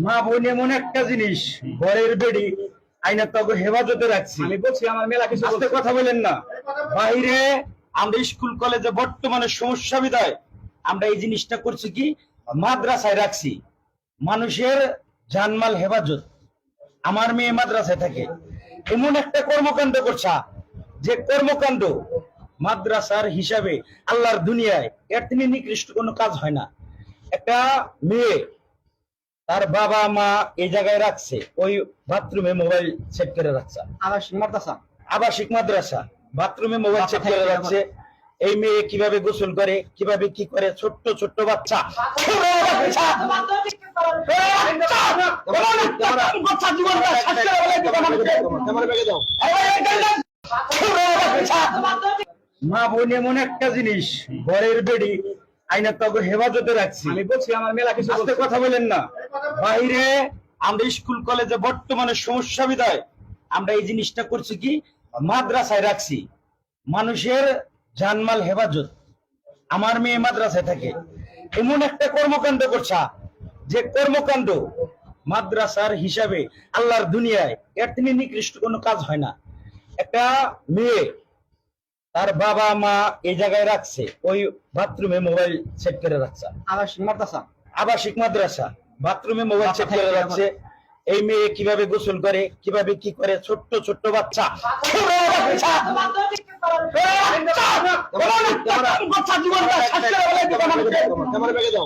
মা বোন এমন একটা জিনিস, ঘরের বেড়ি আইনা তো হেফাজতে রাখছি। আমি বলছি আমার মেলা কিছু আস্তে কথা বলেন না। বাইরে আমরা স্কুল কলেজে বর্তমানে সমস্যা বিদায় আমরা এই জিনিসটা করছি কি, মাদ্রাসায় রাখছি মানুষের জানমাল হেফাজত। আমার মেয়ে মাদ্রাসায় থাকে, এমন একটা কর্মকাণ্ড করছে যে কর্মকাণ্ড মাদ্রাসার হিসাবে আল্লাহর দুনিয়ায় এর থেকে নিকৃষ্ট কোনো কাজ হয় না। একটা মেয়ে তার বাবা মা এই জায়গায় রাখছে, ওই বাথরুমে মোবাইল সেট করে রাখছে। আবাসিক মাদ্রাসা বাথরুমে মোবাইল সেট করে রাখছে। এই মেয়ে কিভাবে গোসল করে, কিভাবে কি করে, ছোট্ট ছোট্ট বাচ্চা মা বোন এমন একটা জিনিস, ঘরের বেড়ি আইনা তো হেফাজতে রাখছি। আমি বলছি আমার মেলা কিছু আস্তে কথা বলেন না। বাইরে আমরা স্কুল কলেজে বর্তমানে সমস্যা বিদায় আমরা এই জিনিসটা করছি কি, মাদ্রাসায় রাখছি মানুষের জানমাল হেফাজত। আমার মেয়ে মাদ্রাসায় থাকে, এমন একটা কর্মকাণ্ড করছে যে কর্মকাণ্ড মাদ্রাসার হিসাবে আল্লাহর দুনিয়ায় এর থেকে নিকৃষ্ট কোনো কাজ হয় না। একটা মেয়ে তার বাবা মা এই জায়গায় রাখছে, ওই বাথরুমে মোবাইল সেট করে রাখছে। আবাসিক মাদ্রাসা বাথরুমে মোবাইল সেট করে রাখছে। এই মেয়ে কিভাবে গোসল করে, কিভাবে কি করে, ছোট্ট ছোট্ট বাচ্চা ক্যামেরা ব্যাগে দাও।